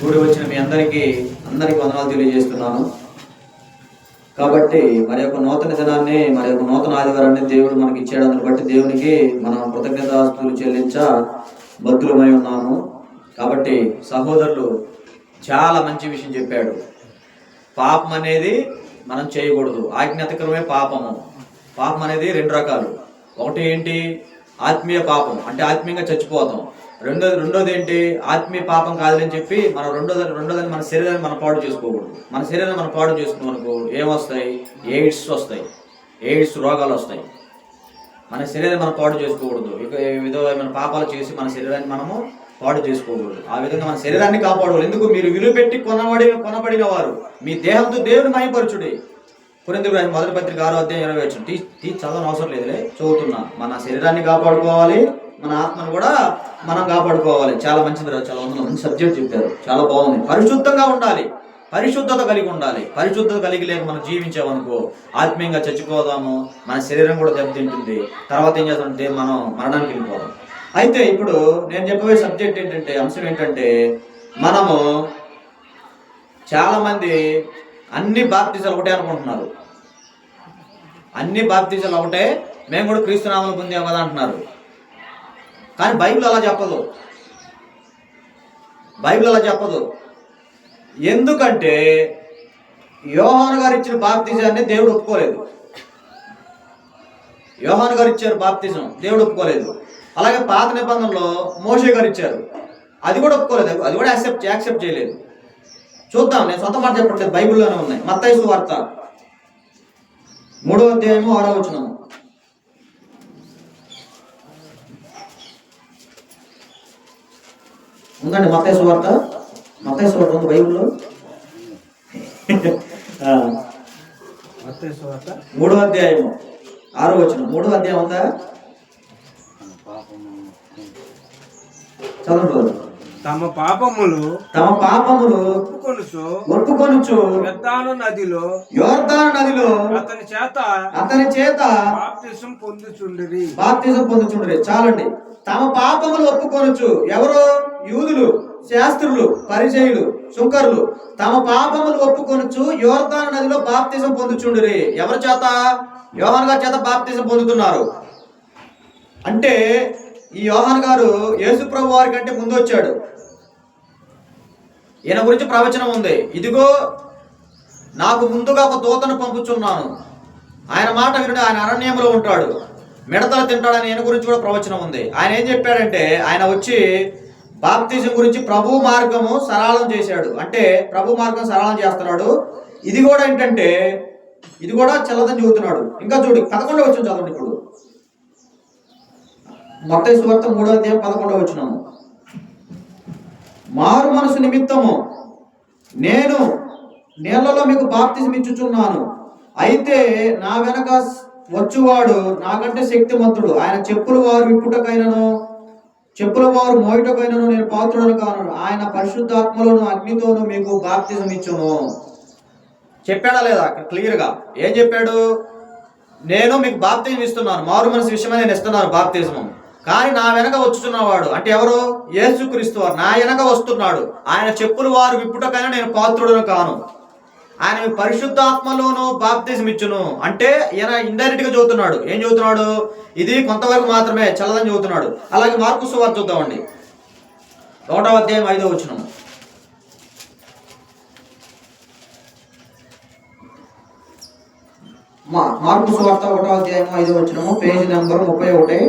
కూడి వచ్చిన మీ అందరికీ వందనాలు తెలియజేస్తున్నాను. కాబట్టి మరి యొక్క నూతన దినాన్ని, మరి యొక్క నూతన ఆదివారాన్ని దేవుడు మనకి ఇచ్చాడు. దాన్ని బట్టి దేవునికి మనం కృతజ్ఞతాస్తుతులు చెల్లించ బద్దులమై ఉన్నాము. కాబట్టి సహోదరులు చాలా మంచి విషయం చెప్పాడు. పాపం అనేది మనం చేయకూడదు. ఆజ్ఞాతిక్రమే పాపము. పాపం అనేది రెండు రకాలు. ఒకటి ఏంటి? ఆత్మీయ పాపం, అంటే ఆత్మీయంగా చచ్చిపోతాం. రెండోది ఏంటి? ఆత్మీయ పాపం కాదని చెప్పి మనం రెండోదని మన శరీరాన్ని మనం పాడు చేసుకోకూడదు. మన శరీరాన్ని మనం పాడు చేసుకున్నామనుకో ఏమొస్తాయి? ఎయిడ్స్ వస్తాయి, ఎయిడ్స్ రోగాలు వస్తాయి. మన శరీరాన్ని మనం పాడు చేసుకోకూడదు. ఇక విధమైన పాపాలు చేసి మన శరీరాన్ని మనము పాడు చేసుకోకూడదు. ఆ విధంగా మన శరీరాన్ని కాపాడుకోవాలి. ఎందుకు? మీరు విలువ పెట్టి కొనబడిన వారు మీ దేహంతో దేవుని మహిమపరచుడి. కొరింథీయులకు రాసిన మొదటి పత్రిక 6వ అధ్యాయం 20వ వచనం. చదవని అవసరం లేదులే, చదువుతున్నా. మన శరీరాన్ని కాపాడుకోవాలి, మన ఆత్మను కూడా మనం కాపాడుకోవాలి. చాలా మంచిది, చాలా మంచి సబ్జెక్ట్ చెప్పారు, చాలా బాగుంది. పరిశుద్ధంగా ఉండాలి, పరిశుద్ధత కలిగి ఉండాలి. పరిశుద్ధత కలిగి లేక మనం జీవించామనుకో ఆత్మీయంగా చచ్చిపోదాము, మన శరీరం కూడా దెబ్బతింటుంది. తర్వాత ఏం చేస్తామంటే మనం మరణానికి వెళ్ళిపోదాం. అయితే ఇప్పుడు నేను చెప్పబోయే సబ్జెక్ట్ ఏంటంటే, అంశం ఏంటంటే, మనము చాలామంది అన్ని బాప్తిజాలు ఒకటే అనుకుంటున్నారు. అన్ని బాప్తిజాలు ఒకటే, మేము కూడా క్రీస్తునామమున పొందాం కదా అంటున్నారు. కానీ బైబిల్ అలా చెప్పదు. బైబిల్ అలా చెప్పదు. ఎందుకంటే యోహాను గారు ఇచ్చిన బాప్తిజాన్ని దేవుడు ఒప్పుకోలేదు. యోహాను గారు ఇచ్చారు బాప్తిజం, దేవుడు ఒప్పుకోలేదు. అలాగే పాత నిబంధనలో మోషే గారు ఇచ్చారు, అది కూడా ఒప్పుకోలేదు, అది కూడా యాక్సెప్ట్ చేయలేదు. చూద్దాం, నేను సొంత మాట చెప్పట్లేదు, బైబిల్లోనే ఉన్నాయి. మత్తయి సువార్త 3వ అధ్యాయము 6వ వచనం. ఉందండి మత్తయి సువార్త ఉంది బైబిల్లో. 3వ అధ్యాయము 6వ వచనం. 3వ అధ్యాయం ఉందా? చదవండి. తమ పాపములు ఒప్పుకొనుచు యోర్దాను నదిలో అతని చేత బాప్తిసం పొందుచుండిరి. చాలండి. తమ పాపములు ఒప్పుకొనుచు. ఎవరు? యూదులు, శాస్త్రులు, పరిసయ్యులు, సుంకరులు. తమ పాపములు ఒప్పుకొనుచు యోర్దాను నదిలో బాప్తిసం పొందుచుండిరి. ఎవరి చేత? యోహాను గారి చేత బాప్తిసం పొందుతున్నారు. అంటే ఈ యోహాను గారు యేసు ప్రభు వారి కంటే ముందు వచ్చాడు. ఈయన గురించి ప్రవచనం ఉంది. ఇదిగో నాకు ముందుగా ఒక దూతను పంపుచున్నాను, ఆయన మాట వినుడు, ఆయన అరణ్యంలో ఉంటాడు, మిడతలు తింటాడని ఈయన గురించి కూడా ప్రవచనం ఉంది. ఆయన ఏం చెప్పాడంటే, ఆయన వచ్చి బాప్తిజం గురించి ప్రభు మార్గము సరళం చేశాడు. అంటే ప్రభు మార్గం సరళం చేస్తున్నాడు. ఇది కూడా ఏంటంటే, ఇది కూడా చల్లదని చెబుతున్నాడు. ఇంకా చూడు 11వ వచనం చదవండి. ఇప్పుడు మత్తయి సువార్త 3వ అధ్యాయం 11వ వచనము. మారు మనసు నిమిత్తము నేను నీళ్లలో మీకు బాప్తిజం ఇచ్చుచున్నాను, అయితే నా వెనక వచ్చువాడు నాకంటే శక్తిమంతుడు, ఆయన చెప్పుల వారు విప్పుటకైనను చెప్పుల వారు మోయుటకైనను నేను పాత్రుడను కాను, ఆయన పరిశుద్ధాత్మలోను అగ్నితోను మీకు బాప్తిజం ఇచ్చును. చెప్పాడా లేదా? అక్కడ క్లియర్గా ఏం చెప్పాడు? నేను మీకు బాప్తిజం ఇస్తున్నాను, మారు మనసు విషయమై నేను ఇస్తున్నాను బాప్తిజం. కానీ నా వెనక వచ్చుచున్నవాడు, అంటే ఎవరు? యేసుక్రీస్తు వారు నా వెనక వస్తున్నాడు, ఆయన చెప్పులు వారు విప్పుటకైనా నేను పాత్రుడను కాను, ఆయన పరిశుద్ధాత్మలోను బాప్తిజం ఇచ్చును. అంటే ఈయన ఇండైరెక్ట్ గా చదువుతున్నాడు. ఏం చదువుతున్నాడు? ఇది కొంతవరకు మాత్రమే, చల్లదని చదువుతున్నాడు. అలాగే మార్కు సువార్త చూద్దామండి, 1వ అధ్యాయం 5వ వచనం. మార్కు సువార్త 1వ అధ్యాయం 5వ వచనము, పేజీ నెంబర్ 31.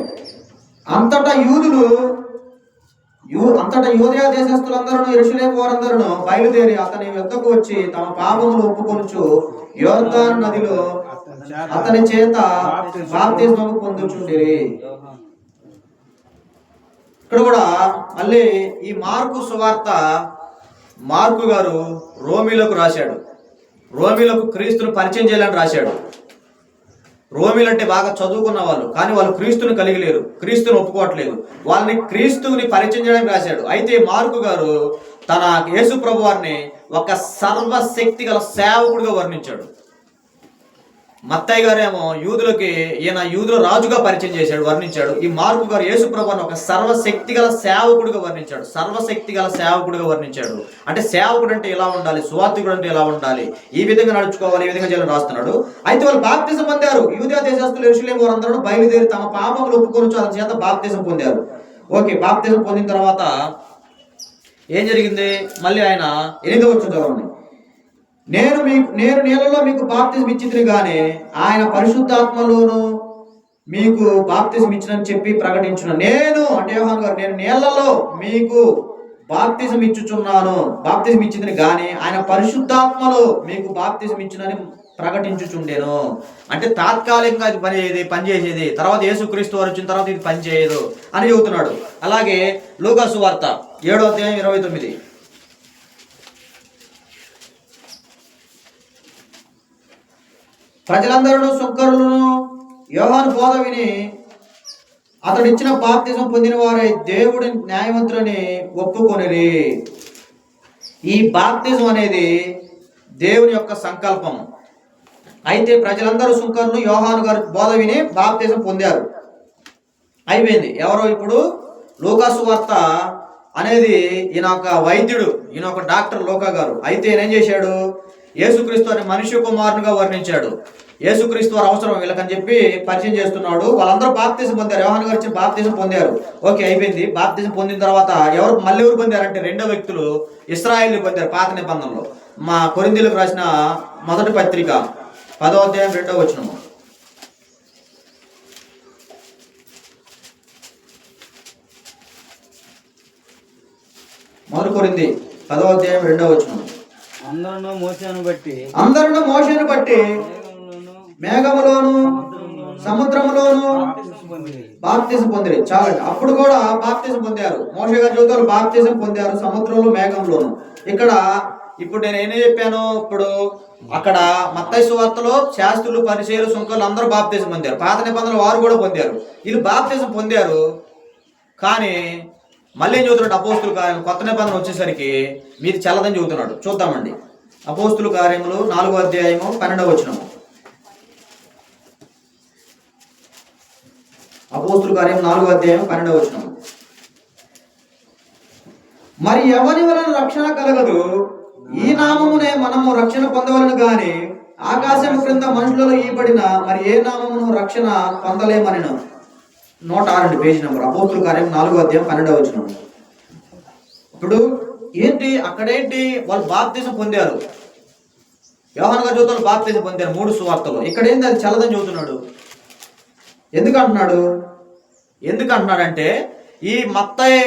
అంతటా యూదయ దేశస్థులందరూ యెరూషలేము వారందరూ బయలుదేరి అతని వద్దకు వచ్చి తమ పాపములు ఒప్పుకొనుచు యోర్దాను నదిలో అతని చేత బాప్తిస్మము పొందుచుండిరి. ఇక్కడ కూడా మళ్ళీ ఈ మార్కు సువార్త మార్కు గారు రోమీలకు రాశాడు. రోమీలకు క్రీస్తును పరిచయం చేయాలని రాశాడు. రోమిలు అంటే బాగా చదువుకున్న వాళ్ళు, కానీ వాళ్ళు క్రీస్తుని కలిగి లేరు, క్రీస్తుని ఒప్పుకోవట్లేదు. వాళ్ళని క్రీస్తుని పరిచయం చేయడానికి రాశాడు. అయితే మార్కు గారు తన యేసు ప్రభు వారిని ఒక సర్వశక్తి గల సేవకుడిగా వర్ణించాడు. మత్తయి గారేమో యూదులకి ఈయన యూదుల రాజుగా పరిచయం చేశాడు, వర్ణించాడు. ఈ మార్కు గారు యేసు ప్రభువును ఒక సర్వశక్తి గల సేవకుడిగా వర్ణించాడు. సర్వశక్తి గల సేవకుడిగా వర్ణించాడు. అంటే సేవకుడు అంటే ఇలా ఉండాలి, సువార్తికుడు అంటే ఇలా ఉండాలి, ఈ విధంగా నడుచుకోవాలి, ఈ విధంగా చేయాలని రాస్తున్నాడు. అయితే వాళ్ళు బాప్తిజం పొందారు. యూదా దేశస్తులు యెరూషలేము వారందరూ బయలుదేరి తమ పాపములు ఒప్పుకొని అతని చేత బాప్తిజం పొందారు. ఓకే, బాప్తిజం పొందిన తర్వాత ఏం జరిగింది? మళ్ళీ ఆయన 8వ వచనం చదవండి. నేను నీళ్ళలో మీకు బాప్తిజం ఇచ్చితిని గాని ఆయన పరిశుద్ధాత్మలోను మీకు బాప్తిజం ఇచ్చినని చెప్పి ప్రకటించున్నాను. నేను అంటే యోహాను గారు, నేను నీళ్ళలో మీకు బాప్తిజం ఇచ్చుచున్నాను, బాప్తిజం ఇచ్చిందని గాని ఆయన పరిశుద్ధాత్మలో మీకు బాప్తిజం ఇచ్చినని ప్రకటించుచుండేను. అంటే తాత్కాలికంగా ఇది పనిచేసేది, తర్వాత యేసుక్రీస్తు వారు వచ్చిన తర్వాత ఇది పనిచేయదు అని చెబుతున్నాడు. అలాగే లూకా సువార్త 7వ అధ్యాయం 29. ప్రజలందరూ సుంకరులను యోహాను బోధ విని అతడు ఇచ్చిన బాప్తిజం పొందిన వారే దేవుడి న్యాయవంతులని ఒప్పుకొనిరి. ఈ బాప్తిజం అనేది దేవుని యొక్క సంకల్పం. అయితే ప్రజలందరూ సుంకరులు యోహాను గారు బోధ విని బాప్తిజం పొందారు, అయిపోయింది. ఎవరో ఇప్పుడు లూకా సువార్త అనేది ఈయన ఒక వైద్యుడు, ఈయన ఒక డాక్టర్ లూకా గారు. అయితే ఈయన ఏం చేశాడు? యేసుక్రీస్తు అని మనిషి కుమారునిగా వర్ణించాడు. యేసుక్రీస్తు వారు అవసరం వీళ్ళకని చెప్పి పరిచయం చేస్తున్నాడు. వాళ్ళందరూ బాప్తిజం పొందారు, యోహాను గారు ఇచ్చిన బాప్తిజం పొందారు. ఓకే, అయిపోయింది. బాప్తిజం పొందిన తర్వాత మళ్ళీ ఎవరు పొందారంటే 2 వ్యక్తులు ఇశ్రాయేలు పొందారు పాత నిబంధనలో. మా కొరింథీయులకు రాసిన మొదటి పత్రిక 10వ అధ్యాయం 2వ వచనము. మొదటి కొరింథీ 10వ అధ్యాయం 2వ వచనం. అందరూ మోషేను బట్టి మేఘములోను సముద్రములోను బాప్తిజం పొందిరి. చాలండి. అప్పుడు కూడా బాప్తిజం పొందారు. మోషే గారి జీవితంలో బాప్తిజం పొందారు, సముద్రంలో మేఘంలోను. ఇక్కడ ఇప్పుడు నేను ఏం చెప్పాను? ఇప్పుడు అక్కడ మత్తయి సువార్తలో శాస్త్రులు, పరిసయ్యులు, సుంకరులు అందరూ బాప్తిజం పొందారు. పాత నిబంధనలు వారు కూడా పొందారు. వీళ్ళు బాప్తిజం పొందారు. కానీ మళ్ళీ ఏం చదువుతున్నాడు? అపోస్తుల కార్యం కొత్త నిబంధన వచ్చేసరికి మీది చల్లదని చెబుతున్నాడు. చూద్దామండి. అపోస్తుల కార్యములు 4వ అధ్యాయము 12వ వచనము. అపోస్తుల కార్యం 4వ అధ్యాయం 12వ వచనం. మరి ఎవరి వలన రక్షణ కలగదు, ఈ నామమునే మనము రక్షణ పొందవలను గాని ఆకాశము క్రింద మనుషులలో ఈబడిన మరి ఏ నామమును రక్షణ పొందలేమనెను. 106 పేజీ నెంబర్. అపోస్తుల కార్యం 4వ అధ్యాయం 12వ వచనం. ఇప్పుడు ఏంటి అక్కడేంటి? వాళ్ళు బాప్తిజం పొందారు. యోహాను గారి జీవితంలో బాప్తిజం పొందారు 3 సువార్తలు. ఇక్కడ ఏంది? అది చల్లదని చెబుతున్నాడు. ఎందుకంటున్నాడంటే ఈ మత్తయి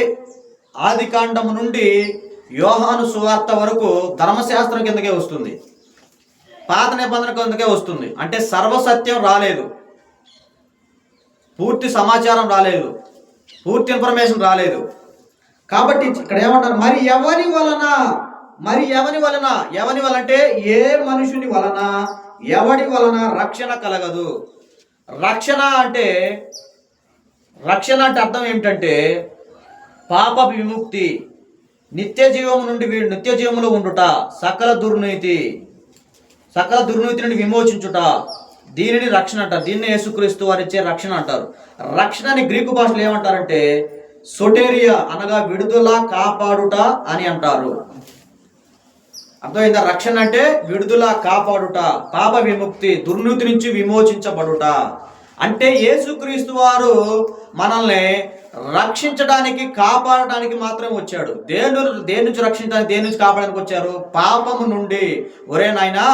ఆదికాండము నుండి యోహాను సువార్త వరకు ధర్మశాస్త్రం కిందకే వస్తుంది, పాత నిబంధన కిందకే వస్తుంది. అంటే సర్వసత్యం రాలేదు, పూర్తి సమాచారం రాలేదు, పూర్తి ఇన్ఫర్మేషన్ రాలేదు. కాబట్టి ఇక్కడ ఏమంటారు? మరి ఎవని వలన అంటే ఏ మనుషుని వలన, ఎవడి వలన రక్షణ కలగదు. రక్షణ అంటే అర్థం ఏమిటంటే పాప విముక్తి, నిత్య జీవము నుండి వీడు నిత్య జీవములో ఉండుట, సకల దుర్నీతి నుండి విమోచించుట, దీనిని రక్షణ అంటారు. దీన్ని యేసుక్రీస్తు వారు ఇచ్చే రక్షణ అంటారు. రక్షణని గ్రీకు భాషలో ఏమంటారంటే సోటేరియా, అనగా విడుదల, కాపాడుట అని అంటారు. అర్థమైందా? రక్షణ అంటే విడుదల, కాపాడుట, పాప విముక్తి, దుర్నీతి నుంచి విమోచించబడుట. అంటే యేసుక్రీస్తు వారు మనల్ని రక్షించడానికి, కాపాడడానికి మాత్రమే వచ్చాడు. దేని నుంచి రక్షించడానికి, దేని నుంచి కాపాడడానికి వచ్చారు? పాపము నుండి. ఒరే నాయనా,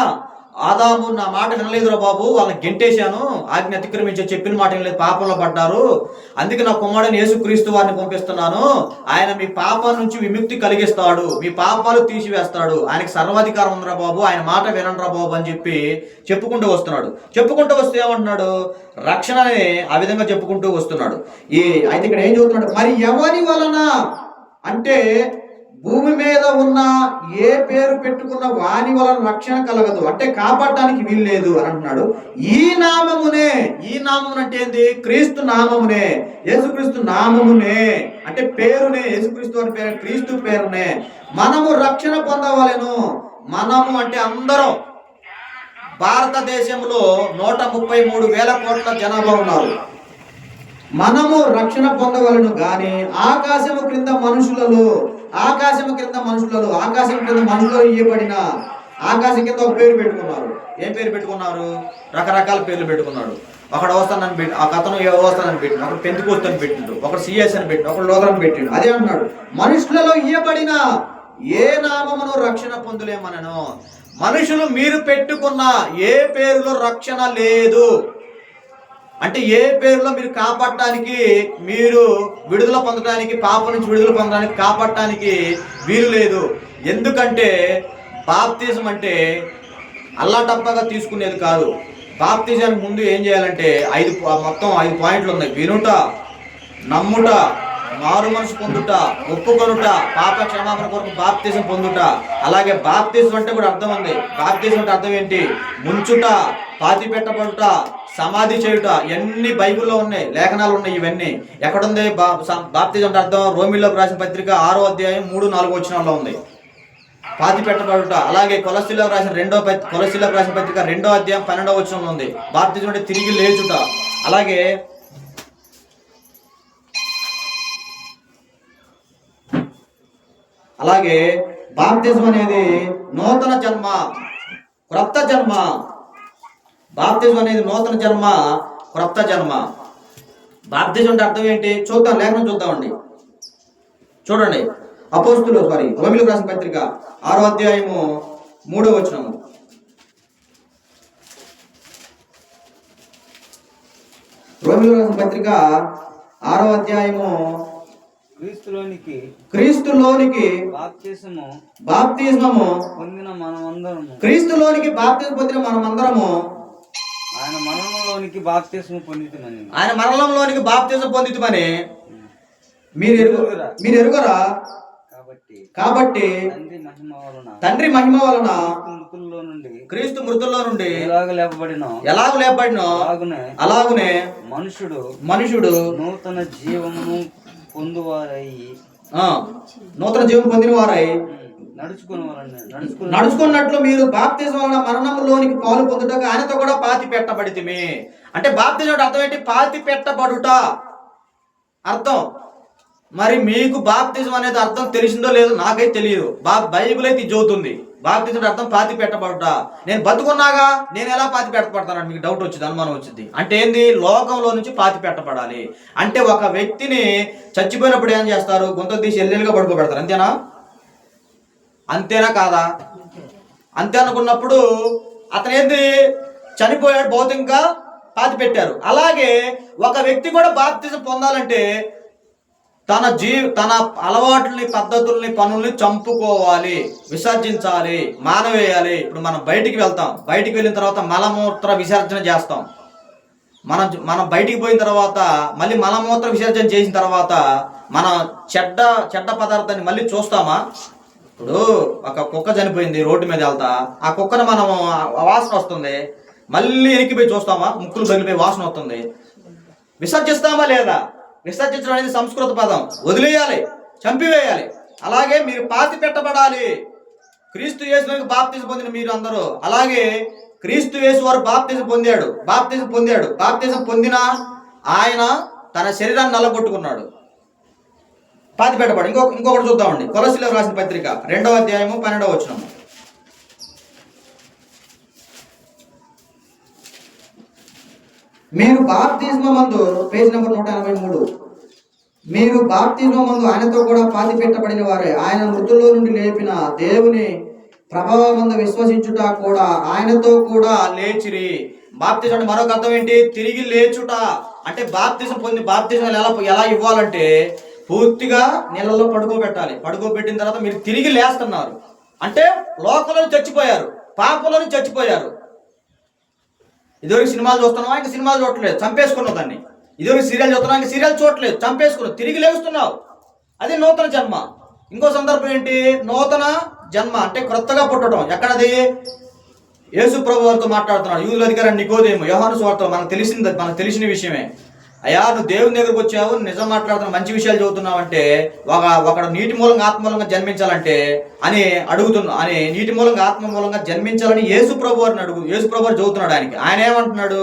ఆదాము నా మాట వినలేదురా బాబు, వాళ్ళని గెంటేశాను, ఆజ్ఞ అతిక్రమించి చెప్పిన మాట వినలేదు, పాపంలో పడ్డారు, అందుకే నా కుమారుడైన యేసుక్రీస్తు వారిని పంపిస్తున్నాను. ఆయన మీ పాపం నుంచి విముక్తి కలిగిస్తాడు, మీ పాపాలు తీసివేస్తాడు, ఆయనకి సర్వాధికారం ఉందిరా బాబు, ఆయన మాట వినండిరా బాబు అని చెప్పి చెప్పుకుంటూ వస్తున్నాడు. చెప్పుకుంటూ వస్తే ఏమంటున్నాడు? రక్షణని ఆ విధంగా చెప్పుకుంటూ వస్తున్నాడు. అయితే ఇక్కడ ఏం చెబుతున్నాడు? మరి ఎవరి వలన అంటే భూమి మీద ఉన్న ఏ పేరు పెట్టుకున్న వాని వలన రక్షణ కలగదు, అంటే కాపాడటానికి వీల్లేదు అని అంటున్నాడు. ఈ నామమునే అంటే ఏంది? క్రీస్తు నామమునే, యేసుక్రీస్తు నామమునే అంటే పేరునే, యేసుక్రీస్తు అని పేరు, క్రీస్తు పేరునే మనము రక్షణ పొందవలెను. మనము అంటే అందరం, భారతదేశంలో 133,000 కోట్ల జనాభా ఉన్నారు. మనము రక్షణ పొందవలను గాని ఆకాశము క్రింద మనుషులలో ఇయ్యబడిన ఆకాశం కింద ఒక పేరు పెట్టుకున్నారు. ఏం పేరు పెట్టుకున్నారు? రకరకాల పేర్లు పెట్టుకున్నాడు. ఒకడు వస్తానని పెట్టి, ఒక అతను వస్తానని పెట్టిండు, ఒకడు పెంతుకోస్తని పెట్టిండు, ఒకడు సిఎస్ అని పెట్టిండు, ఒకడు లోదరని పెట్టిండు. అదే అన్నాడు, మనుషులలో ఇయ్యబడిన ఏ నామమును రక్షణ పొందులేమనను. మనుషులు మీరు పెట్టుకున్న ఏ పేరులో రక్షణ లేదు. అంటే ఏ పేరులో మీరు కాపాడటానికి, మీరు విడుదల పొందడానికి, పాపం నుంచి విడుదల పొందడానికి, కాపాడటానికి వీలు లేదు. ఎందుకంటే బాప్తిజం అంటే అల్లాటప్పగా తీసుకునేది కాదు. బాప్తిజానికి ముందు ఏం చేయాలంటే మొత్తం 5 పాయింట్లు ఉన్నాయి. వినుట, నమ్ముట, మారు మనసు పొందుట, ఒప్పుకొనుట, పాప క్షమాపణ కొరకు బాప్తిజం పొందుట. అలాగే బాప్తిజం అంటే కూడా అర్థం ఉంది. బాప్తిజం అంటే అర్థం ఏంటి? ముంచుట, పాతి పెట్టబడుట, సమాధి చేయుట. ఇవన్నీ బైబిల్లో ఉన్నాయి, లేఖనాలు ఉన్నాయి. ఇవన్నీ ఎక్కడుంది? బాప్తిజం అంటే అర్థం రోమిల్లోకి రాసిన పత్రిక 6వ అధ్యాయం 3-4 వచనాల్లో ఉంది. పాతి పెట్టబడుట. అలాగే కొలస్సీలకు రాసిన పత్రిక 2వ అధ్యాయం 12వ వచనంలో ఉంది. బాప్తిజం అంటే తిరిగి లేచుట. అలాగే బాప్తిజం అనేది నూతన జన్మ, క్రొత్త జన్మ. బాప్తిజం అనేది నూతన జన్మ, క్రొత్త జన్మ. బాప్తిజం అంటే అర్థం ఏంటి? చూద్దాం, లేఖనం చూద్దామండి. చూడండి, రోమిలకు రాసిన పత్రిక 6వ అధ్యాయము 3వ వచనము. రోమిలకు రాసిన పత్రిక 6వ అధ్యాయము క్రీస్తులోనికి బాప్తిస్మము పొందిన మనమందరము, క్రీస్తులోనికి బాప్తిస్మం పొందిన మనమందరము ఆయన మరణంలోనికి బాప్తిస్మం పొందితిమని మీరు ఎరుగరా. కాబట్టి తండ్రి మహిమ వలన క్రీస్తు మృతుల్లో నుండి ఎలాగ లేపబడినో అలాగునే మనుషుడు నూతన జీవమును పొందిన వారై నడుచుకున్నట్లు మీరు బాప్తిజం వలన మరణంలోనికి పాలు పొందుటకు ఆయనతో కూడా పాతి పెట్టబడితిమి. అంటే బాప్తిజం అర్థం ఏంటి? పాతి పెట్టబడుట అర్థం. మరి మీకు బాప్తిజం అనేది అర్థం తెలిసిందో లేదో నాకైతే తెలియదు. బైబిల్ అయితే చదువుతుంది. బాప్తిజం అర్థం పాతి పెట్టబడుట. నేను బతుకున్నాగా నేను ఎలా పాతి పెట్టబడతాను? మీకు డౌట్ వచ్చింది, అనుమానం వచ్చింది. అంటే ఏంది? లోకంలో నుంచి పాతి పెట్టబడాలి. అంటే ఒక వ్యక్తిని చచ్చిపోయినప్పుడు ఏం చేస్తారు? గుంత తీసి ఎల్లెలుగా పడుకోబెడతారు. అంతేనా కాదా? అంతే అనుకున్నప్పుడు అతను ఏంది? చనిపోయాడు, భౌతికంగా పాతి పెట్టారు. అలాగే ఒక వ్యక్తి కూడా బాప్తిజం పొందాలంటే తన అలవాట్లని, పద్ధతుల్ని, పనుల్ని చంపుకోవాలి, విసర్జించాలి, మానవేయాలి. ఇప్పుడు మనం బయటికి వెళ్తాం, బయటికి వెళ్ళిన తర్వాత మలమూత్ర విసర్జన చేస్తాం. మనం బయటికి పోయిన తర్వాత మళ్ళీ మలమూత్ర విసర్జన చేసిన తర్వాత మన చెడ్డ పదార్థాన్ని మళ్ళీ చూస్తామా? ఇప్పుడు ఒక కుక్క చనిపోయింది, రోడ్డు మీద వెళ్తా, ఆ కుక్కను మనం వాసన వస్తుంది, మళ్ళీ ఎనికిపోయి చూస్తామా? ముక్కులు పగిలిపోయి వాసన వస్తుంది. విసర్జిస్తామా లేదా? విసర్జించడం అనేది సంస్కృత పదం. వదిలేయాలి, చంపివేయాలి. అలాగే మీరు పాతి పెట్టబడాలి. క్రీస్తు యేసుకి బాప్తిజం పొందిన మీరు అందరూ, అలాగే క్రీస్తు యేసు వారు బాప్తిజం పొందాడు. బాప్తిజం పొందిన ఆయన తన శరీరాన్ని నల్లగొట్టుకున్నాడు, పాతి పెట్టబడి. ఇంకొకటి చూద్దామండి. కొలస్సీలకు రాసిన పత్రిక 2వ అధ్యాయము 12వ వచనము. మీరు బాప్తిస్మమందు పేజ్ నంబర్ 183. మీరు బాప్తిస్మమందు ఆయనతో కూడా పాతి పెట్టబడిన వారే, ఆయన మృతుల్లో నుండి లేపిన దేవుని ప్రభావమందు విశ్వసించుట కూడా ఆయనతో కూడా లేచిరి. బాప్తిజం అంటే మరొక అర్థం ఏంటి? తిరిగి లేచుట. అంటే బాప్తిజం ఎలా ఇవ్వాలంటే పూర్తిగా నీళ్ళలో పడుకోబెట్టాలి. పడుకోబెట్టిన తర్వాత మీరు తిరిగి లేస్తున్నారు. అంటే లోకంలో చచ్చిపోయారు, పాపంలో చచ్చిపోయారు. ఇదివరకు సినిమాలు చూస్తున్నావా? ఇంకా సినిమాలు చూడట్లేదు, చంపేసుకున్నావు దాన్ని. ఇదివరకు సీరియల్ చూస్తున్నావు, ఇంకా సీరియల్ చూడట్లేదు, చంపేసుకున్నావు, తిరిగి లేస్తున్నావు. అది నూతన జన్మ. ఇంకో సందర్భం ఏంటి? నూతన జన్మ అంటే క్రొత్తగా పుట్టడం. ఎక్కడది? యేసు ప్రభు వారితో మాట్లాడుతున్నాడు. యూదుల అధికారి నికోదేము, యోహాను సువార్త మనకు తెలిసిన విషయమే. అయ్యా నువ్వు దేవుని దగ్గరకు వచ్చావు, నిజం మాట్లాడుతున్నా, మంచి విషయాలు చదువుతున్నావు అంటే ఒకడు నీటి మూలంగా ఆత్మ మూలంగా జన్మించాలంటే అని అడుగుతున్నా అని నీటి మూలంగా ఆత్మ మూలంగా జన్మించాలని యేసు ప్రభు వారిని యేసు ప్రభు వారు చదువుతున్నాడు. ఆయన ఏమంటున్నాడు,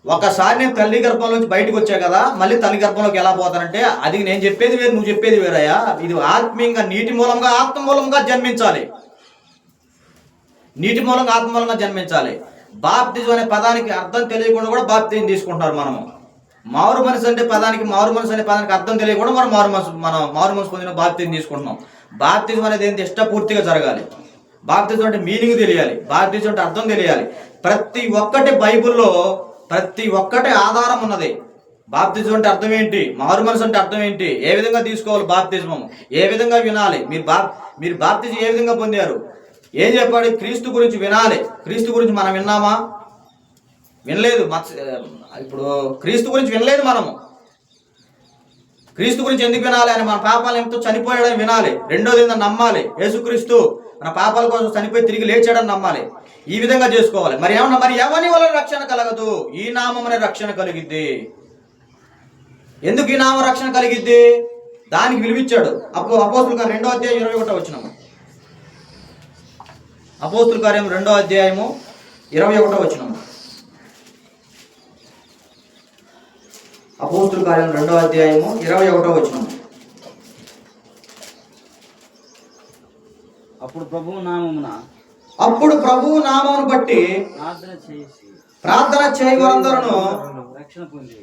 ఒకసారి నేను తల్లి గర్భంలోంచి బయటకు వచ్చా కదా, మళ్ళీ తల్లి గర్భంలోకి ఎలా పోతానంటే అది నేను చెప్పేది వేరు, నువ్వు చెప్పేది వేరయ్యా. ఇది ఆత్మీయంగా నీటి మూలంగా ఆత్మ మూలంగా జన్మించాలి, నీటి మూలంగా ఆత్మ మూలంగా జన్మించాలి. బాప్తిజం అనే పదానికి అర్థం తెలియకుండా కూడా బాప్తిజం తీసుకుంటున్నారు. మనము మారు మనసు అంటే పదానికి మారు మనసు అనే పదానికి అర్థం తెలియకుండా మనం మారు మనసు పొందిన బాప్తిజం తీసుకుంటున్నాం. బాప్తిజం అనేది ఏంటి, ఇష్టపూర్తిగా జరగాలి. బాప్తిజం అంటే మీనింగ్ తెలియాలి, బాప్తిజం అంటే అర్థం తెలియాలి. ప్రతి ఒక్కటి బైబిల్లో ప్రతి ఒక్కటి ఆధారం ఉన్నది. బాప్తిజం అంటే అర్థం ఏంటి, మారు మనసు అంటే అర్థం ఏంటి, ఏ విధంగా తీసుకోవాలి బాప్తిజం, ఏ విధంగా వినాలి, మీరు బాప్తిజం ఏ విధంగా పొందారు, ఏం చెప్పాడు, క్రీస్తు గురించి వినాలి. క్రీస్తు గురించి మనం విన్నామా? వినలేదు. ఇప్పుడు క్రీస్తు గురించి వినలేదు. మనము క్రీస్తు గురించి ఎందుకు వినాలి అని, మన పాపాలు ఎంతో చనిపోయాడని వినాలి. రెండోది ఏంటంటే నమ్మాలి, యేసుక్రీస్తు మన పాపాల కోసం చనిపోయి తిరిగి లేచాడని నమ్మాలి. ఈ విధంగా చేసుకోవాలి. మరి ఏమన్నా, మరి ఎవని వల్ల రక్షణ కలగదు, ఈ నామమునే రక్షణ కలిగిద్ది. ఎందుకు ఈ నామ రక్షణ కలిగిద్ది? దానికి విలువిచ్చాడు. అపోస్తుల కార్యం 2వ అధ్యాయం 21 వచనము. అపోస్తుల కార్యం 2వ అధ్యాయము 21 వచనము. అపోస్తుల కార్యం 2వ అధ్యాయము 21 వచనము. అప్పుడు ప్రభువు నామమున బట్టి ప్రార్థన చేయి వారందరూ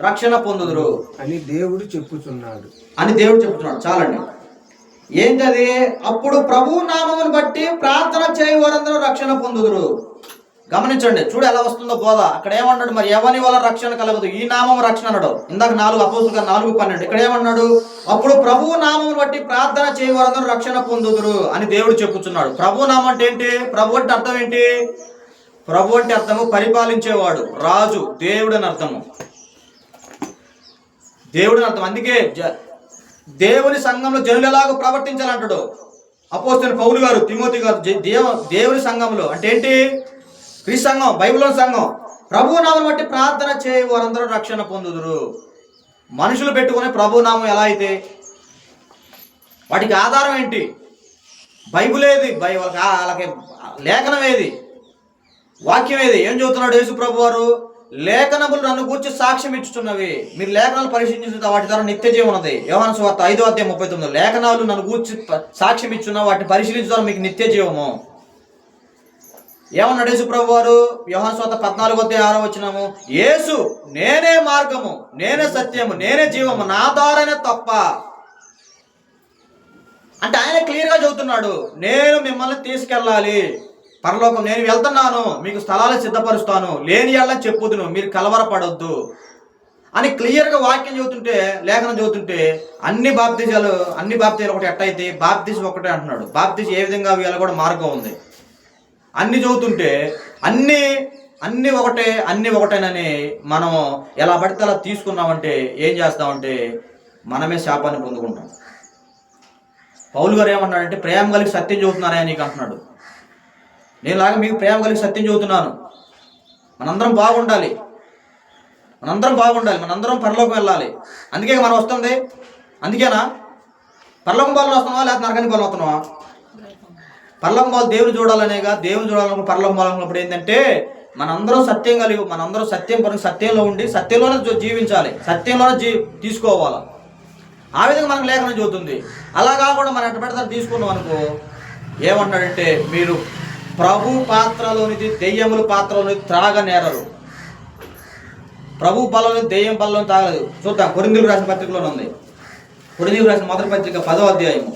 రక్షణ పొందుదురు అని దేవుడు చెప్పుచున్నాడు. చాలండి. ఏంటది? అప్పుడు ప్రభు నామమును బట్టి ప్రార్థన చేయి వారందరూ రక్షణ పొందుదురు. గమనించండి, చూడు ఎలా వస్తుందో బోధ. అక్కడ ఏమన్నాడు, మరి ఎవని వల్ల రక్షణ కలగదు, ఈ నామం రక్షణ అన్నాడు. ఇందాక 4 అపోస్తుల 4:12. ఇక్కడ ఏమన్నాడు, అప్పుడు ప్రభు నామమును బట్టి ప్రార్థన చేయి వారందరూ రక్షణ పొందుదురు అని దేవుడు చెప్పుచున్నాడు. ప్రభు నామం అంటే ఏంటి? ప్రభు అంటే అర్థం ఏంటి? ప్రభు అంటే అర్థము పరిపాలించేవాడు, రాజు, దేవుడు అని అర్థము. దేవుడు అని అర్థం. అందుకే దేవుని సంఘంలో జనులు ఎలాగో ప్రవర్తించాలంటాడు అపోస్తలుడైన పౌలు గారు, తిమోతి గారు. దేవుని సంఘంలో అంటే ఏంటి? క్రీస్తు సంఘం, బైబిల్ సంఘం. ప్రభు నామం బట్టి ప్రార్థన చేయి వారందరూ రక్షణ పొందుదురు. మనుషులు పెట్టుకునే ప్రభు నామం ఎలా అయితే, వాటికి ఆధారం ఏంటి? బైబిల్ ఏది, వాళ్ళకి లేఖనం ఏది, వాక్యం ఏది? ఏం చెబుతున్నాడు యేసు ప్రభు వారు? లేఖనములు నన్ను గూర్చి సాక్ష్యం ఇచ్చుచున్నవి. మీరు లేఖనాలు పరిశీలించిన వాటి ద్వారా నిత్య జీవం ఉన్నది. యోహాను సువార్త 5వ అధ్యాయం 39. లేఖనాలు నన్ను గూర్చి సాక్ష్యం ఇచ్చున్న వాటిని పరిశీలించడం మీకు నిత్య జీవము. ఏమన్నాడు యేసు ప్రభు వారు? యోహాను సువార్త 14వ అధ్యాయం 6వ వచనము, యేసు నేనే మార్గము, నేనే సత్యము, నేనే జీవము, నా ద్వారానే తప్ప. అంటే ఆయన క్లియర్గా చెబుతున్నాడు, నేను మిమ్మల్ని తీసుకెళ్ళాలి పరలోకం, నేను వెళ్తున్నాను, మీకు స్థలాలు సిద్ధపరుస్తాను, లేని వాళ్ళని చెప్పుదును, మీరు కలవరపడొద్దు అని క్లియర్గా వాక్యం చెబుతుంటే, లేఖనం చెబుతుంటే అన్ని బాప్తిజాలు ఒకటి ఎట్టయితే బాప్తిజం ఒకటే అంటున్నాడు. బాప్తిజం ఏ విధంగా వీళ్ళ కూడా మార్గం ఉంది. అన్ని చదువుతుంటే అన్ని ఒకటేనని మనం ఎలా పడితే అలా తీసుకున్నామంటే ఏం చేస్తామంటే మనమే శాపాన్ని పొందుకుంటాం. పౌలు గారు ఏమన్నాడంటే, ప్రేమ కలిగి సత్యం చదువుతున్నారా నీకు అంటున్నాడు. నేనులాగా మీకు ప్రేమ కలిగి సత్యం చదువుతున్నాను. మనందరం బాగుండాలి, మనందరం పరలోకం వెళ్ళాలి. అందుకే మనం వస్తుంది. అందుకేనా పరలోకం పాలన వస్తున్నావా, లేకపోతే నరకానికి పాలన వస్తున్నావా? పరలోకం పాలు దేవుని చూడాలనేగా. దేవుని చూడాలనుకున్న పరలోకం పాలనప్పుడు ఏంటంటే మనందరం సత్యం కలిగి, మనందరం సత్యం పరంగా సత్యంలో ఉండి సత్యంలోనే జీవించాలి, సత్యంలోనే తీసుకోవాలి. ఆ విధంగా మనకు లేఖనం చదువుతుంది. అలా కాకుండా మనం ఎట్ట పెడతారు తీసుకున్నాం అనుకో, ఏమంటాడంటే మీరు ప్రభు పాత్రలోనిది దెయ్యముల పాత్రలోనిది త్రాగనేరరు. ప్రభు బలంలో దెయ్యం బలంలో తాగలేదు. చూద్దాం, కొరింథీయులకు రాసిన పత్రికలోనే ఉంది. కొరింథీయులకు రాసిన మొదటి పత్రిక 10వ అధ్యాయము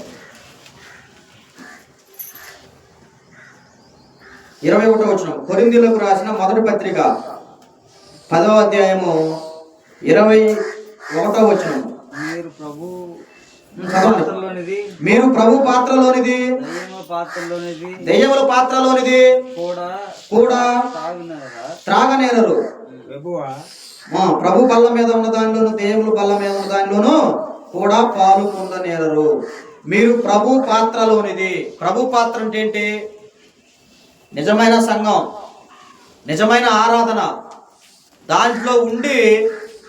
21వ వచనం. కొరింథీయులకు రాసిన మొదటి పత్రిక 10వ అధ్యాయము 21వ వచనం. మీరు ప్రభు పాత్రలోనిది దెయ్యముల పాత్రలోనిది కూడా త్రాగనేరరు. ప్రభు బల్ల మీద ఉన్న దానిలోను దెయ్యముల బల్ల మీద ఉన్న దానిలోను కూడా పాలు పొందనేరరు. మీరు ప్రభు పాత్రలోనిది. ప్రభు పాత్ర అంటే ఏంటి? నిజమైన సంఘం, నిజమైన ఆరాధన. దాంట్లో ఉండి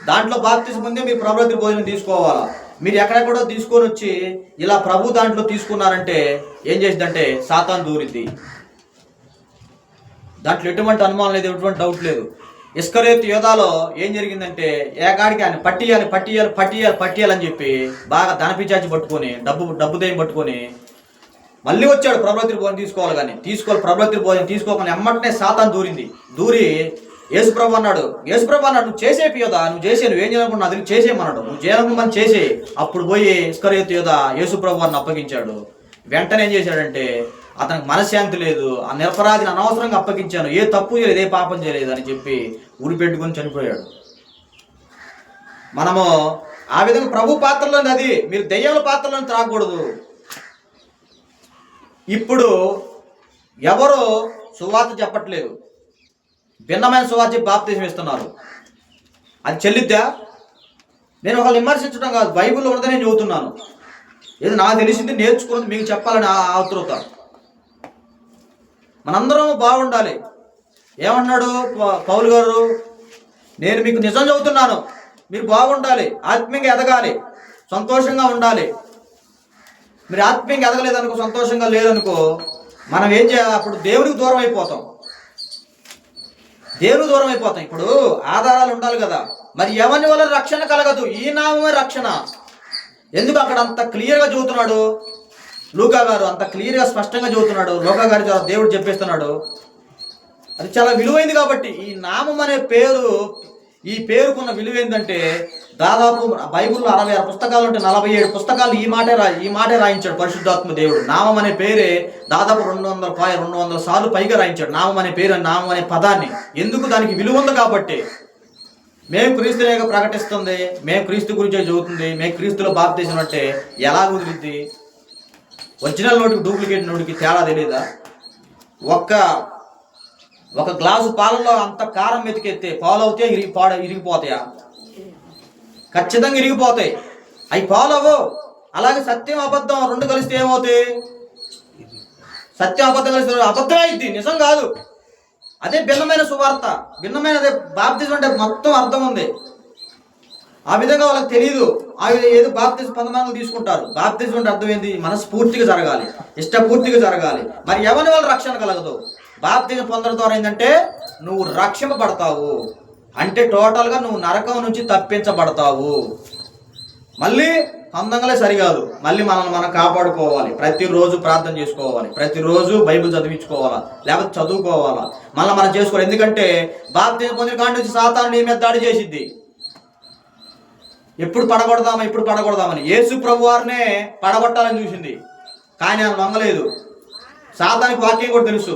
దాంట్లో బాప్తిసం పొంది మీరు ప్రభు రాత్రి భోజనం తీసుకోవాలా. మీరు ఎక్కడెక్కడో తీసుకొని వచ్చి ఇలా ప్రభు దాంట్లో తీసుకున్నారంటే ఏం చేసిందంటే సాతాను దూరిద్ది. దాంట్లో ఎటువంటి అనుమానం లేదు, ఎటువంటి డౌట్ లేదు. ఇస్కరియోతు యోధాలో ఏం జరిగిందంటే ఏకాడికి ఆయన పట్టియాలని చెప్పి బాగా ధనపిచాచి పట్టుకొని డబ్బు దయ్యం పట్టుకొని మళ్ళీ వచ్చాడు ప్రభు రాత్రి భోజనం తీసుకోవాలి. కానీ ప్రభు రాత్రి భోజనం తీసుకోకుండా ఎమ్మటనే సాతాను దూరి యేసుప్రభు అన్నాడు నువ్వు చేసేపి యోధా, నువ్వు నువ్వేం చేయాలనుకున్నా అది చేసేయమన్నాడు. నువ్వు చేయాలనుకుని చేసే. అప్పుడు పోయి ఇస్కరియోతు యోధా యేసుప్రభు వారిని అప్పగించాడు. వెంటనే ఏం చేశాడంటే అతనికి మనశ్శాంతి లేదు, ఆ నిరపరాధిని అనవసరంగా అప్పగించాను, ఏ తప్పు చేయలేదు, ఏ పాపం చేయలేదు అని చెప్పి ఉరిపెట్టుకొని చనిపోయాడు. మనము ఆ విధంగా ప్రభు పాత్రలోని అది మీరు దెయ్యాల పాత్రలోని త్రాగకూడదు. ఇప్పుడు ఎవరు సువార్త చెప్పట్లేదు, భిన్నమైన సువార్త చెప్పి బాప్తిసం ఇస్తున్నారు. అది చెల్లిద్దా? నేను ఒకళ్ళు విమర్శించడం కాదు, బైబిల్లో ఉన్నదే నేను చెబుతున్నాను. ఏది నాకు తెలిసింది నేర్చుకున్నది మీకు చెప్పాలని ఆతృత. మనందరం బాగుండాలి. ఏమన్నాడు పౌలు గారు? నేను మీకు నిజం చెబుతున్నాను, మీరు బాగుండాలి, ఆత్మీయంగా ఎదగాలి, సంతోషంగా ఉండాలి. మీరు ఆత్మీయంగా ఎదగలేదనుకో, సంతోషంగా లేదనుకో, మనం ఏం చేయాలి? అప్పుడు దేవునికి దూరం అయిపోతాం. ఇప్పుడు ఆధారాలు ఉండాలి కదా. మరి ఎవరి వల్ల రక్షణ కలగదు? ఈ నామమే రక్షణ. ఎందుకు అక్కడ అంత క్లియర్గా చెబుతున్నాడు? లూకా గారు అంత క్లియర్గా స్పష్టంగా చెబుతున్నాడు. లూకా గారి ద్వారా దేవుడు చెప్పేస్తున్నాడు. అది చాలా విలువైంది. కాబట్టి ఈ నామం అనే పేరు, ఈ పేరుకున్న విలువ ఏంటంటే దాదాపు బైబిల్లో 66 పుస్తకాలు ఉంటే 47 పుస్తకాలు ఈ మాటే రాయించాడు పరిశుద్ధాత్మ దేవుడు. నామం అనే పేరే దాదాపు 200 సార్లు పైగా రాయించాడు. నామం అనే పేరు, నామం అనే పదాన్ని. ఎందుకు? దానికి విలువ ఉంది కాబట్టి. మేము క్రీస్తునేగా ప్రకటిస్తుంది, మేము క్రీస్తు గురించే చదువుతుంది, మేము క్రీస్తులో బాప్తిసం అంటే ఎలా కుదిరిద్ది? ఒరిజినల్ నోటికి డూప్లికేట్ నోటికి తేడా తెలియదా? ఒక గ్లాసు పాలలో అంత కారం మెతికెత్తే పాలు అవుతాయా, ఇరిగిపోతాయా? ఖచ్చితంగా ఇరిగిపోతాయి. అవి పాలు అవ్వవు. అలాగే సత్యం అబద్ధం రెండు కలిస్తే ఏమవుతాయి? సత్యం అబద్ధం కలిస్తే అబద్ధం అయింది, నిజం కాదు. అదే భిన్నమైన సువార్త, భిన్నమైన అదే బాప్తిజం అంటే మొత్తం అర్థం ఉంది. ఆ విధంగా వాళ్ళకి తెలియదు. ఏదో బాప్తిజం పొందమని తీసుకుంటారు. బాప్తిజం అంటే అర్థం ఏంది? మనస్ఫూర్తిగా జరగాలి, ఇష్టపూర్తిగా జరగాలి. మరి ఎవరి వల్ల రక్షణ కలగదు? బాప్తిజం పొందడం ద్వారా ఏంటంటే నువ్వు రక్షింపబడతావు. అంటే టోటల్గా నువ్వు నరకం నుంచి తప్పించబడతావు. మళ్ళీ అందంగానే సరికాదు, మళ్ళీ మనల్ని మనం కాపాడుకోవాలి. ప్రతిరోజు ప్రార్థన చేసుకోవాలి, ప్రతిరోజు బైబిల్ చదివించుకోవాలా, లేకపోతే చదువుకోవాలా, మళ్ళీ మనం చేసుకోవాలి. ఎందుకంటే బాప్తిజం పొందిన కాడి నుంచి సాతాను నీ మీద దాడి చేసిద్ది. ఎప్పుడు పడగొడదామని యేసు ప్రభు వారినే పడగొట్టాలని చూసింది, కానీ ఆయన వంగలేదు. సాతానికి వాక్యం కూడా తెలుసు.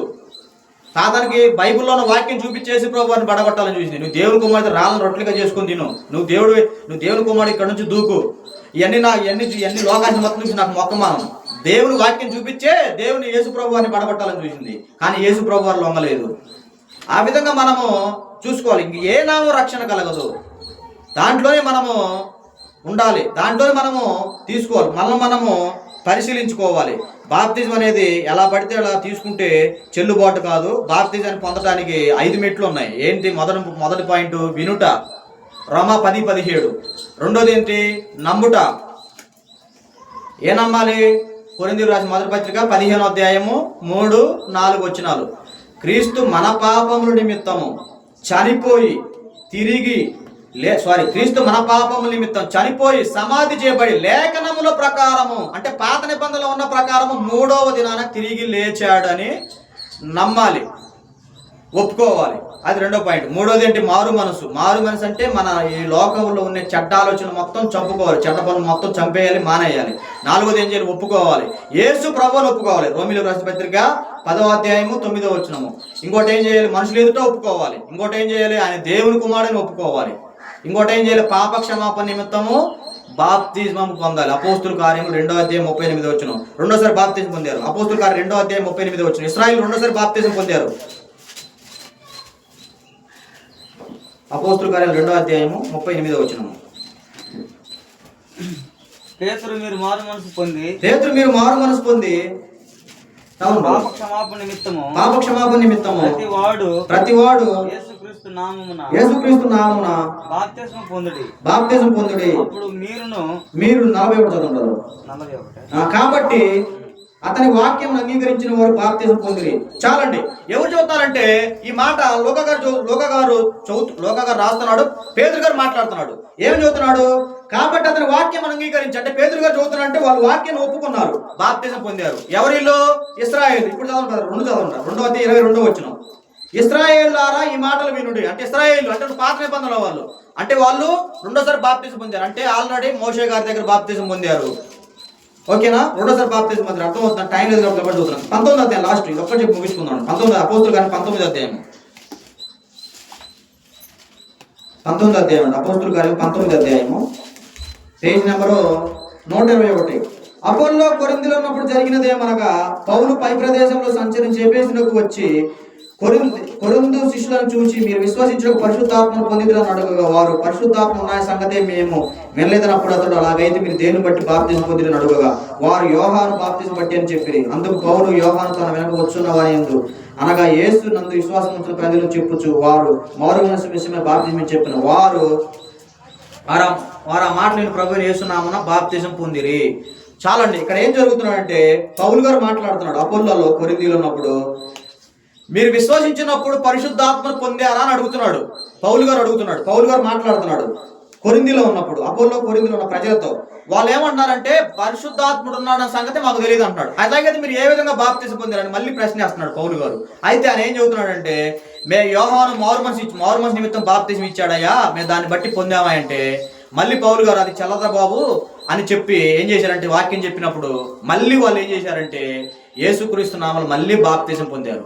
సాతానికి బైబిల్లో ఉన్న వాక్యం చూపించేసి ప్రభు వారిని పడగొట్టాలని చూసింది. నువ్వు దేవుని కుమారుడు రాళ్ళను రొట్టెలుగా చేసుకుని తిను, నువ్వు దేవుని కుమారుడు ఇక్కడ నుంచి దూకు, ఇవన్నీ లోకాన్ని మొత్తం చూసి నాకు మొక్కమానం. దేవుని వాక్యం చూపించే దేవుని యేసు ప్రభు వారిని పడగొట్టాలని చూసింది, కానీ యేసు ప్రభు వారు లొంగలేదు. ఆ విధంగా మనము చూసుకోవాలి. ఇంక ఏ నామం రక్షణ కలగదు, దాంట్లోనే మనము ఉండాలి, దాంట్లోనే మనము తీసుకోవాలి, మనము పరిశీలించుకోవాలి. బాప్తిజం అనేది ఎలా పడితే అలా తీసుకుంటే చెల్లుబాటు కాదు. బాప్తిజాన్ని పొందడానికి 5 మెట్లు ఉన్నాయి. ఏంటి? మొదటి పాయింట్ వినుట, రోమా 10:17. రెండోది ఏంటి? నమ్ముట. ఏ నమ్మాలి? కొరింథీయులకు రాసిన మొదటి పత్రిక 15వ అధ్యాయము 3-4 వచనాలు. క్రీస్తు మన పాపముల నిమిత్తము చనిపోయి క్రీస్తు మన పాపముల నిమిత్తం చనిపోయి సమాధి చేయబడి లేఖనముల ప్రకారము, అంటే పాత నిబంధనలో ఉన్న ప్రకారము 3వ దినాన తిరిగి లేచాడని నమ్మాలి, ఒప్పుకోవాలి. అది రెండో పాయింట్. మూడోది ఏంటి? మారు మనసు అంటే మన ఈ లోకంలో ఉన్న చెడ్డ ఆలోచన మొత్తం చంపుకోవాలి, చెడ్డ పనులు మొత్తం చంపేయాలి, మానేయాలి. 4వది ఏం చేయాలి? ఒప్పుకోవాలి, యేసు ప్రభువుని ఒప్పుకోవాలి. రోమీయులకు రాసిన పత్రిక 10వ అధ్యాయము 9వ వచనము. ఇంకోటి ఏం చేయాలి? మనుషులు ఎదుట ఒప్పుకోవాలి. ఇంకోటి ఏం చేయాలి? ఆయన దేవుని కుమారుడిని ఒప్పుకోవాలి. ఇంకోటి ఏం చేయాలి? పాప క్షమాపణ నిమిత్తము బాప్తిజం పొందాలి. అపోస్తుల కార్యము 2వ అధ్యాయం 38వ వచనం. రెండోసారి బాప్తిజం పొందారు. అపోస్తుల కార్యం 2వ అధ్యాయం 38వ వచనం. ఇశ్రాయేలు రెండోసారి బాప్తిజం పొందారు. అపోస్తుల కార్యం 2వ అధ్యాయము 38వ వచనం. పేతురు మీరు మారు మనసు పొంది పాప క్షమాపణ నిమిత్తము ప్రతివాడు యేసుక్రీస్తు నామమున యేసుక్రీస్తు నామమున బాప్తిస్మం పొందుడి. బాప్తిజం పొందుడి. అప్పుడు మీరు 41 చదువుతారు. 41 కాబట్టి అతని వాక్యం అంగీకరించిన వారు బాప్తిజం పొందిరి. చాలండి. ఎవరు చెబుతారంటే ఈ మాట లోక గారు రాస్తున్నాడు, పేతురు గారు మాట్లాడుతున్నాడు. ఏం చెబుతున్నాడు? కాబట్టి అతని వాక్యం అంగీకరించి, అంటే పేతురు గారు చెబుతున్నారు అంటే వాళ్ళు వాక్యాన్ని ఒప్పుకున్నారు, బాప్తిజం పొందారు. ఎవరిలో? ఇశ్రాయేలు. ఇప్పుడు చదవండి, 2:22 వచ్చిన ఇశ్రాయేలులారా ఈ మాటలు వినుడి. అంటే ఇశ్రాయేలు అంటే పాత నిబంధనల వాళ్ళు, అంటే వాళ్ళు రెండోసారి బాప్తిజం పొందారు. అంటే ఆల్రెడీ మోషే గారి దగ్గర బాప్తిజం పొందారు. ఓకేనా? రెండోసారి బాప్తిజం పొందారు. అర్థమవుతుంది? టైం లేదు కాబట్టి చూస్తున్నాను. 19వ అధ్యాయం లాస్ట్ ఇది ఒక్కటి చెప్పి ముగించుకుందాం. 19 అపోస్తులు కానీ 19వ అధ్యాయం 19వ అధ్యాయం అపోస్తులు కానీ 19వ అధ్యాయము పేజ్ నెంబరు 121. అపోల్లో కొరింథీలో ఉన్నప్పుడు జరిగినదేమనగా, పౌలు పై ప్రదేశంలో సంచరించి ఎఫెసునకు వచ్చి కొరింథు శిష్యులను చూచి, మీరు విశ్వసించడానికి పరిశుద్ధాత్మను పొందిదని అడగగా, వారు పరిశుద్ధాత్మ ఉన్న సంగతే మేము వినలేదన్నప్పుడు అతడు, అలాగైతే మీరు దేని బట్టి బాప్తిజం పొందిదని అడగగా, వారు యోహాను బాప్తిజం బట్టి అని చెప్పి. అందుకు పౌలు, యోహాను తన వెనక వచ్చున్న వారి యందు అనగా యేసు నందు విశ్వాసం ఉంచిన ప్రజలు చెప్పుచు, వారు మారు మనసు విషయమే బాప్తిజం చెప్పిన వారు ఆ మాట నేను ప్రభువుని యేసునామమున బాప్తిజం పొందిరి. చాలండి. ఇక్కడ ఏం జరుగుతున్నాడంటే పౌలు గారు మాట్లాడుతున్నాడు. అపోల్లలో కొరింథీలో ఉన్నప్పుడు మీరు విశ్వసించినప్పుడు పరిశుద్ధాత్మను పొందారా అని అడుగుతున్నాడు. పౌలు గారు మాట్లాడుతున్నాడు. కొరింథీలో ఉన్నప్పుడు, అపోల్లో కొరింథీలో ఉన్న ప్రజలతో వాళ్ళు ఏమంటున్నారంటే పరిశుద్ధాత్ముడు ఉన్నాడన్న సంగతి మాకు తెలియదు అంటున్నాడు. అలాగైతే మీరు ఏ విధంగా బాప్తిజం పొందారని మళ్ళీ ప్రశ్న వేస్తున్నాడు పౌలు గారు. అయితే ఆయన ఏం చెబుతున్నాడంటే, మేము యోహాను మారు మనసు నిమిత్తం బాప్తిజం ఇచ్చాడయ్యా, మేము దాన్ని బట్టి పొందామా అంటే, మళ్ళీ పౌలు గారు అది చల్లదా బాబు అని చెప్పి ఏం చేశారంటే, వాక్యం చెప్పినప్పుడు మళ్ళీ వాళ్ళు ఏం చేశారంటే యేసుక్రీస్తు నామమున మళ్ళీ బాప్తిజం పొందారు.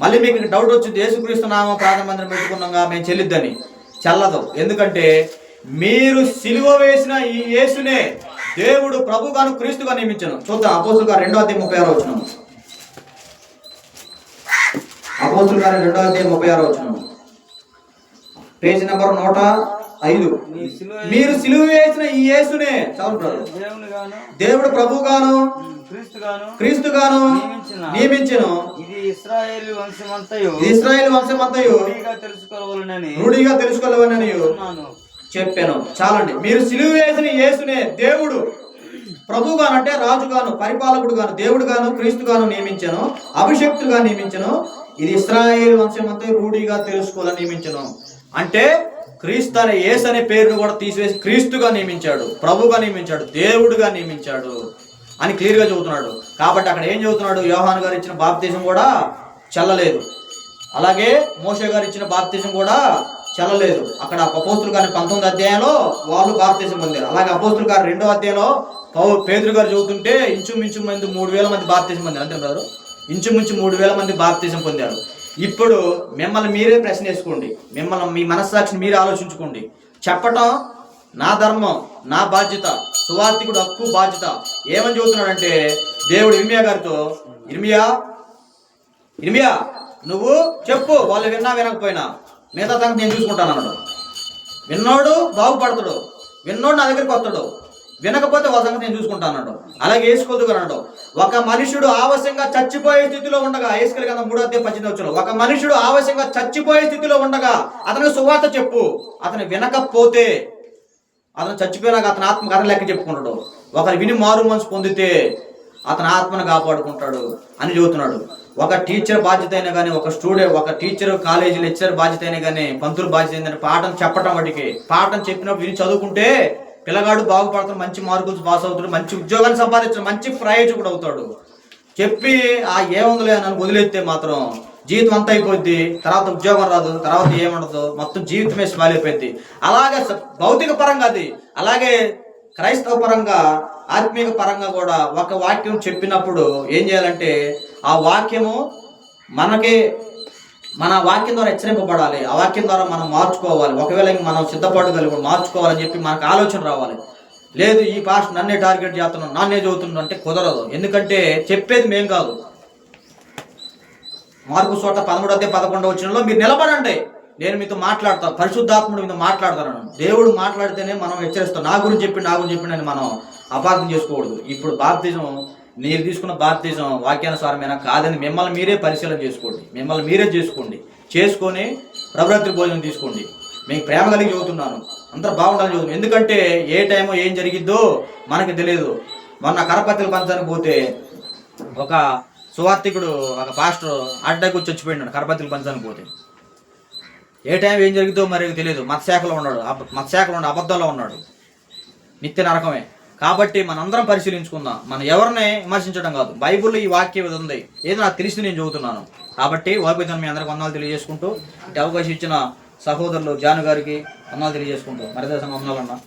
మళ్ళీ మీకు డౌట్ వచ్చింది, యేసుక్రీస్తు నామం ప్రార్థన మందిరం పెట్టుకున్నాగా మేము చెల్లిద్దని. చల్లదు. ఎందుకంటే మీరు సిలువ వేసిన ఈ యేసునే దేవుడు ప్రభుగాను క్రీస్తుగా నియమించను. చూద్దాం అపోస్తుల గారు 2వ అధ్యాయం 36 వచనం. అపోస్తుల గారు 2వ అధ్యాయం 36 వచనం, పేజ్ నెంబర్ 105. మీరు సిలువ వేసిన ఈ యేసునే దేవుడు ప్రభుగాను క్రీస్తుగాను నియమించెను. ఇది ఇశ్రాయేలు వంశమంతయు రూఢిగా తెలుసుకోవాలని చెప్పాను. చాలండి. మీరు సిలువ వేసిన యేసునే దేవుడు ప్రభుగాను, అంటే రాజుగాను, పరిపాలకుడుగాను, దేవుడుగాను, క్రీస్తుగాను నియమించను, అభిషక్తుగా నియమించను. ఇది ఇశ్రాయేలు వంశమంతయు రూఢిగా తెలుసుకోవాలని నియమించను. అంటే క్రీస్తు అనే యేసు అనే పేరును కూడా తీసివేసి క్రీస్తుగా నియమించాడు, ప్రభుగా నియమించాడు, దేవుడుగా నియమించాడు అని క్లియర్గా చెబుతున్నాడు. కాబట్టి అక్కడ ఏం చెబుతున్నాడు? యోహాను గారు ఇచ్చిన బాప్తిజం కూడా చెల్లలేదు, అలాగే మోషే గారు ఇచ్చిన బాప్తిజం కూడా చెల్లలేదు. అక్కడ అపోస్తుల గారి 19వ అధ్యాయంలో వాళ్ళు బాప్తిజం పొందారు. అలాగే అపోస్తుల గారు 2వ అధ్యాయంలో పేతురు గారు చెబుతుంటే ఇంచుమించు 3,000 మంది బాప్తిజం పొందారు. అంతే బ్రదరు, ఇంచుమించు 3,000 మంది బాప్తిజం పొందారు. ఇప్పుడు మిమ్మల్ని మీరే ప్రశ్న వేసుకోండి, మీ మనస్సాక్షిని మీరే ఆలోచించుకోండి. చెప్పటం నా ధర్మం, నా బాధ్యత, సువార్తికుడు హక్కు, బాధ్యత. ఏమని చెబుతున్నాడంటే దేవుడు ఇర్మియా గారితో, ఇర్మియా నువ్వు చెప్పు, వాళ్ళు వినకపోయినా మిగతా సంగతి నేను చూసుకుంటాను అన్నాడు. విన్నోడు బాగుపడతాడు, విన్నోడు నా దగ్గరికి వస్తాడు, వినకపోతే వాళ్ళ సంగతి నేను చూసుకుంటాను అన్నాడు. అలాగే యేసుకొద్దు అన్నాడు, ఒక మనుషుడు ఆవశ్యంగా చచ్చిపోయే స్థితిలో ఉండగా, యేసుకెళ్ళి కదా 3వ అధ్యాయం 18వ వచనం, ఒక మనుషుడు ఆవశ్యంగా చచ్చిపోయే స్థితిలో ఉండగా అతనికి సువార్త చెప్పు, అతను వినకపోతే అతను చచ్చిపోయినాక అతని ఆత్మ కథ లెక్క చెప్పుకుంటాడు. ఒకరు విని మారు మనసు పొందితే అతని ఆత్మను కాపాడుకుంటాడు అని చెబుతున్నాడు. ఒక టీచర్ బాధ్యత అయినా కానీ, ఒక టీచర్ కాలేజీ లెక్చరర్ బాధ్యత అయినా కానీ, పంతులు బాధ్యత ఏంటంటే పాఠం చెప్పటం. వాటికి పాఠం చెప్పినప్పుడు విని చదువుకుంటే పిల్లగాడు బాగుపడతాడు, మంచి మార్కులు పాస్ అవుతాడు, మంచి ఉద్యోగాన్ని సంపాదించాడు, మంచి ప్రయోజకుడు అవుతాడు. చెప్పి ఏముందిలే అని వదిలేస్తే మాత్రం జీవితం అంతా అయిపోద్ది, తర్వాత ఉద్యోగం రాదు, తర్వాత ఏముండదు, మొత్తం జీవితమే స్వాలైపోయింది. అలాగే భౌతిక పరంగా అది, అలాగే క్రైస్తవ పరంగా, ఆత్మీయ పరంగా కూడా ఒక వాక్యం చెప్పినప్పుడు ఏం చేయాలంటే ఆ వాక్యము మన వాక్యం ద్వారా హెచ్చరింపబడాలి, ఆ వాక్యం ద్వారా మనం మార్చుకోవాలి. ఒకవేళ మనం సిద్ధపడగలిగి మార్చుకోవాలని చెప్పి మనకు ఆలోచన రావాలి. లేదు ఈ పాస్ట్ నన్నే టార్గెట్ చేస్తున్నాను, నన్నే చదువుతున్నాను అంటే కుదరదు. ఎందుకంటే చెప్పేది మేం కాదు. మార్కు చోట 13-11 వచనంలో మీరు నిలబడండి, నేను మీతో మాట్లాడతాను, పరిశుద్ధాత్ముడు మీతో మాట్లాడతాను. దేవుడు మాట్లాడితేనే మనం హెచ్చరిస్తాం. నా గురించి చెప్పి అని మనం అపార్థం చేసుకోకూడదు. ఇప్పుడు బాప్తిజం, మీరు తీసుకున్న బాప్తిజం వాక్యానుసారమైన కాదని మిమ్మల్ని మీరే పరిశీలన చేసుకోండి, మిమ్మల్ని మీరే చేసుకొని ప్రభురాత్రి భోజనం తీసుకోండి. మీకు ప్రేమ కలిగి చదువుతున్నాను, అందరూ బాగుండాలని చదువుతున్నాను. ఎందుకంటే ఏ టైమో ఏం జరిగిద్దో మనకి తెలియదు. మొన్న కరపత్రికలు పంచడానికి పోతే ఒక సువార్థికుడు, ఒక పాస్టర్ అడ్డకు చచ్చిపోయినాడు కరపత్రికలు పంచడానికి పోతే. ఏ టైం ఏం జరిగిద్దో మరి తెలియదు. మతశాఖలో ఉన్నాడు, మతశాఖలో ఉన్న అబద్ధంలో ఉన్నాడు, నిత్య నరకమే. కాబట్టి మనందరం పరిశీలించుకుందాం. మనం ఎవరిని విమర్శించడం కాదు, బైబిల్లో ఈ వాక్యం ఇది ఉంది, ఏదో నాకు తెలిసి నేను చదువుతున్నాను. కాబట్టి ఓపికతో మీ అందరికి వందనాలు తెలియజేసుకుంటూ, అవకాశం ఇచ్చిన సహోదరులు జాను గారికి వందనాలు తెలియజేసుకుంటూ, మరిదాసం వందనాలన్నా.